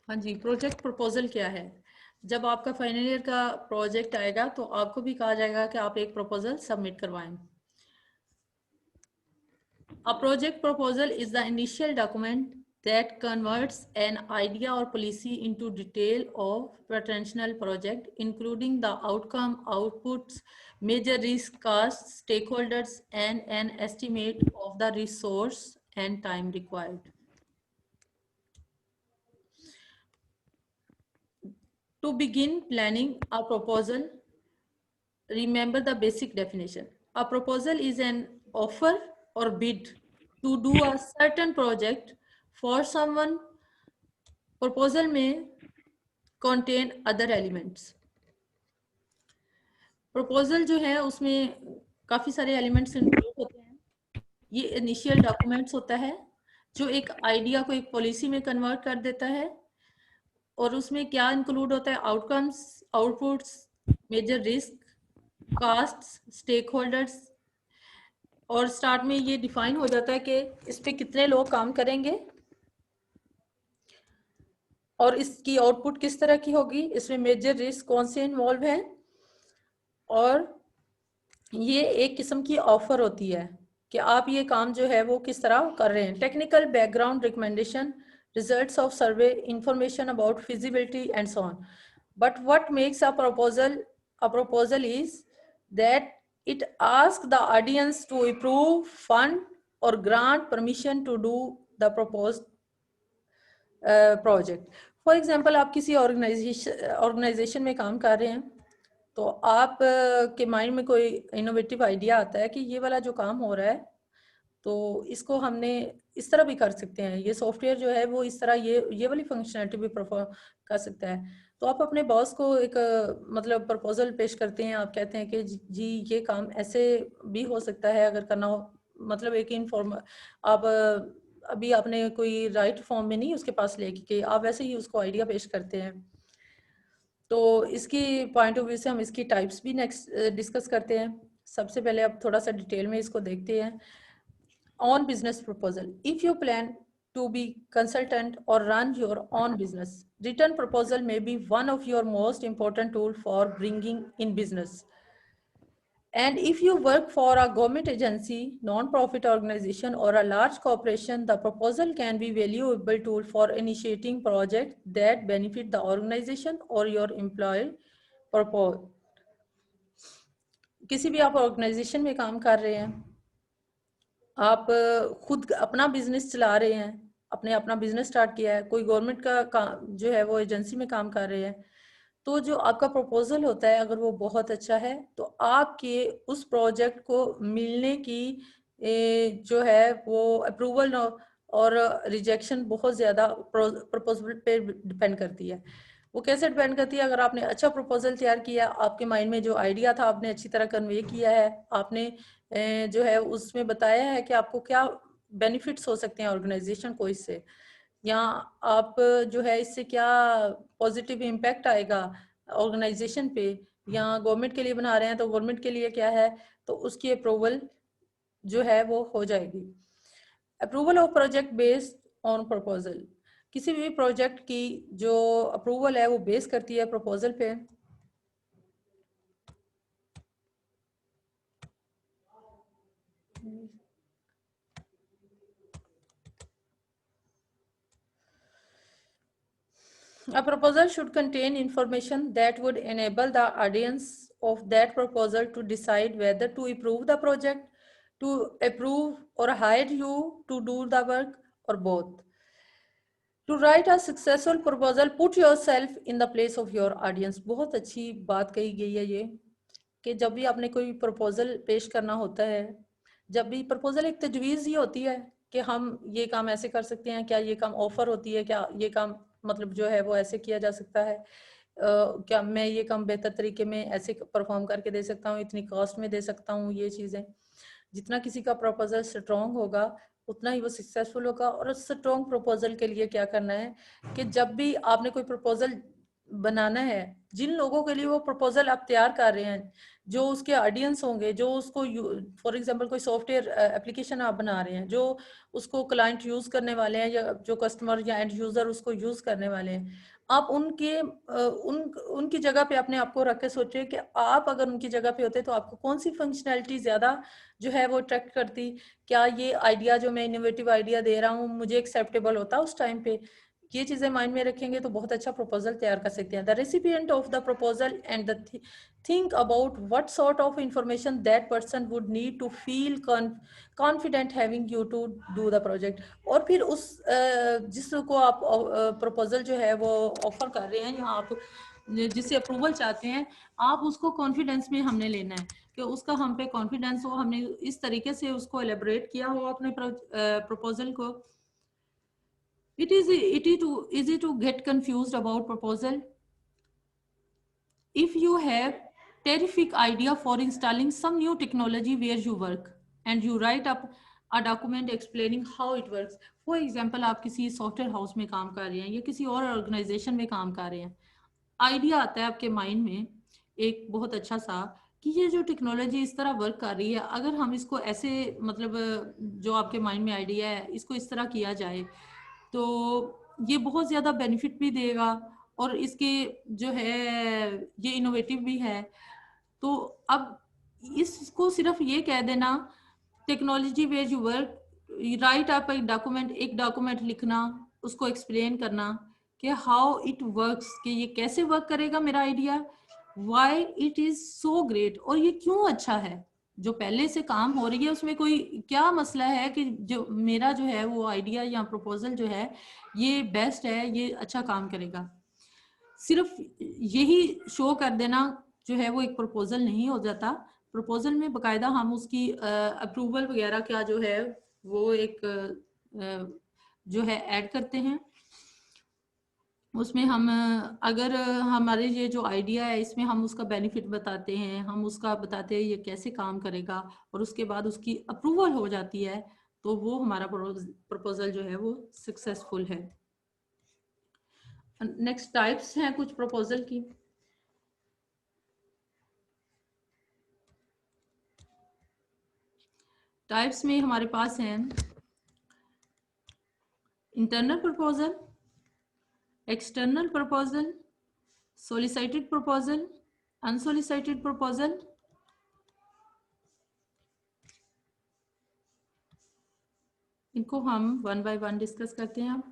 हाँ जी, project proposal क्या है? जब आपका फाइनल ईयर का प्रोजेक्ट आएगा तो आपको भी कहा जाएगा कि आप एक प्रपोजल सबमिट करवाएं। A project proposal is the initial document that converts an idea or policy into detail of potential project, including the outcome, outputs, major risk, costs, stakeholders, and an estimate of the resource and time required. To begin planning a proposal, remember the basic definition. A proposal is an offer or bid to do a certain project for someone. Proposal में contain other elements. Proposal जो है उसमें काफ़ी सारे elements include होते हैं. ये initial documents होता है जो एक idea को एक policy में convert कर देता है और उसमें क्या include होता है? Outcomes, outputs, major risk, costs, stakeholders और स्टार्ट में ये डिफाइन हो जाता है कि इस पे कितने लोग काम करेंगे और इसकी आउटपुट किस तरह की होगी, इसमें मेजर रिस्क कौन से इन्वॉल्व हैं और ये एक किस्म की ऑफर होती है कि आप ये काम जो है वो किस तरह कर रहे हैं. Technical background recommendation, results of survey, information about feasibility and so on. But what makes a proposal is that it asks the audience to approve, fund or grant permission to do the proposed project. For example आप किसी organisation में काम कर रहे हैं तो आप के माइंड में कोई इनोवेटिव आइडिया आता है कि ये वाला जो काम हो रहा है तो इसको हमने इस तरह भी कर सकते हैं, ये सॉफ्टवेयर जो है वो इस तरह ये वाली फंक्शनलिटी भी परफॉर्म कर सकता है. तो आप अपने बॉस को एक मतलब प्रपोजल पेश करते हैं, आप कहते हैं कि जी ये काम ऐसे भी हो सकता है अगर करना हो, मतलब एक इनफॉर्म आप अभी आपने कोई राइट फॉर्म में नहीं उसके पास लेके आप वैसे ही उसको आइडिया पेश करते हैं. तो इसकी पॉइंट ऑफ व्यू से हम इसकी टाइप्स भी नेक्स्ट डिस्कस करते हैं. सबसे पहले अब थोड़ा सा डिटेल में इसको देखते हैं. On business proposal. If you plan to be consultant or run your own business, written proposal may be one of your most important tool for bringing in business. And if you work for a government agency, non-profit organization or a large corporation, the proposal can be valuable tool for initiating projects that benefit the organization or your employee purpose. किसी भी आप organisation में काम कर रहे हैं, आप खुद अपना बिजनेस चला रहे हैं, आपने अपना बिजनेस स्टार्ट किया है, कोई गवर्नमेंट का काम जो है वो एजेंसी में काम कर रहे हैं, तो जो आपका प्रपोजल होता है अगर वो बहुत अच्छा है तो आपके उस प्रोजेक्ट को मिलने की जो है वो अप्रूवल और रिजेक्शन बहुत ज़्यादा प्रपोजल पे डिपेंड करती है. वो कैसे डिपेंड करती है? अगर आपने अच्छा प्रपोजल तैयार किया, आपके माइंड में जो आइडिया था आपने अच्छी तरह कन्वे किया है, आपने जो है उसमें बताया है कि आपको क्या बेनिफिट्स हो सकते हैं ऑर्गेनाइजेशन को इससे, या आप जो है इससे क्या पॉजिटिव इम्पैक्ट आएगा ऑर्गेनाइजेशन पे, या गवर्नमेंट के लिए बना रहे हैं तो गवर्नमेंट के लिए क्या है, तो उसकी अप्रूवल जो है वो हो जाएगी. Approval of project based on proposal. किसी भी प्रोजेक्ट की जो अप्रूवल है वो बेस करती है प्रपोजल पे. A proposal should contain information that would enable the audience of that proposal to decide whether to approve the project, to approve or hire you to do the work, or both. To write a successful proposal, put yourself in the place of your audience. बहुत अच्छी बात कही गई है ये कि जब भी आपने कोई प्रपोजल पेश करना होता है, जब भी प्रपोजल एक तजवीज़ ही होती है कि हम ये काम ऐसे कर सकते हैं, क्या ये काम ऑफर होती है, क्या ये काम मतलब जो है वो ऐसे किया जा सकता है, क्या मैं ये काम बेहतर तरीके में ऐसे परफॉर्म करके दे सकता हूँ, इतनी कॉस्ट में दे सकता हूँ. ये चीज़ें जितना किसी का प्रपोजल स्ट्रॉन्ग होगा उतना ही वो सक्सेसफुल होगा. और स्ट्रॉन्ग प्रपोजल के लिए क्या करना है कि जब भी आपने कोई प्रपोजल बनाना है, जिन लोगों के लिए वो प्रपोजल आप तैयार कर रहे हैं, जो उसके ऑडियंस होंगे, जो उसको फॉर एग्जांपल कोई सॉफ्टवेयर एप्लीकेशन आप बना रहे हैं, जो उसको क्लाइंट यूज करने वाले हैं या जो कस्टमर या एंड यूजर उसको यूज करने वाले हैं, आप उनकी जगह पे अपने आप को रख के सोचिए कि आप अगर उनकी जगह पे होते तो आपको कौन सी फंक्शनैलिटी ज्यादा जो है वो अट्रैक्ट करती, क्या ये आइडिया जो मैं इनोवेटिव आइडिया दे रहा हूँ मुझे एक्सेप्टेबल होता उस टाइम पे। ये चीजें माइंड में रखेंगे तो बहुत अच्छा प्रपोजल तैयार कर सकते हैं। The recipient of the proposal and the think about what sort of information that person would need to feel confident having you to do the project। और फिर उस जिसको आप प्रपोजल जो है वो ऑफर कर रहे हैं या आप जिससे अप्रूवल चाहते हैं, आप उसको कॉन्फिडेंस में हमने लेना है कि उसका हम पे कॉन्फिडेंस हो, हमने इस तरीके से उसको एलेबोरेट किया हो अपने प्रपोजल को। It is easy to get confused about proposal. If you have terrific idea for installing some new technology where you work and you write up a document explaining how it works. For example, आप किसी software house में काम कर रहे हैं या किसी और ऑर्गेनाइजेशन में काम कर रहे हैं, आइडिया आता है आपके माइंड में एक बहुत अच्छा सा कि ये जो टेक्नोलॉजी इस तरह वर्क कर रही है, अगर हम इसको ऐसे मतलब जो आपके माइंड में आइडिया है इसको इस तरह किया जाए तो ये बहुत ज़्यादा बेनिफिट भी देगा और इसके जो है ये इनोवेटिव भी है। तो अब इसको सिर्फ ये कह देना technology where you work, right up एक डॉक्यूमेंट लिखना, उसको एक्सप्लेन करना कि हाउ इट वर्क्स, कि ये कैसे वर्क करेगा मेरा idea, why it is so great, और ये क्यों अच्छा है, जो पहले से काम हो रही है उसमें कोई क्या मसला है कि जो मेरा जो है वो आइडिया या प्रपोजल जो है ये बेस्ट है, ये अच्छा काम करेगा। सिर्फ यही शो कर देना जो है वो एक प्रपोजल नहीं हो जाता। प्रपोजल में बकायदा हम उसकी अप्रूवल वगैरह क्या जो है वो एक जो है ऐड करते हैं। उसमें हम अगर हमारे ये जो आइडिया है इसमें हम उसका बेनिफिट बताते हैं, हम उसका बताते हैं ये कैसे काम करेगा, और उसके बाद उसकी अप्रूवल हो जाती है तो वो हमारा प्रपोजल जो है वो सक्सेसफुल है। नेक्स्ट टाइप्स हैं कुछ प्रपोजल की। टाइप्स में हमारे पास हैं internal proposal, external proposal, solicited proposal, unsolicited proposal. इनको हम वन बाय वन डिस्कस करते हैं।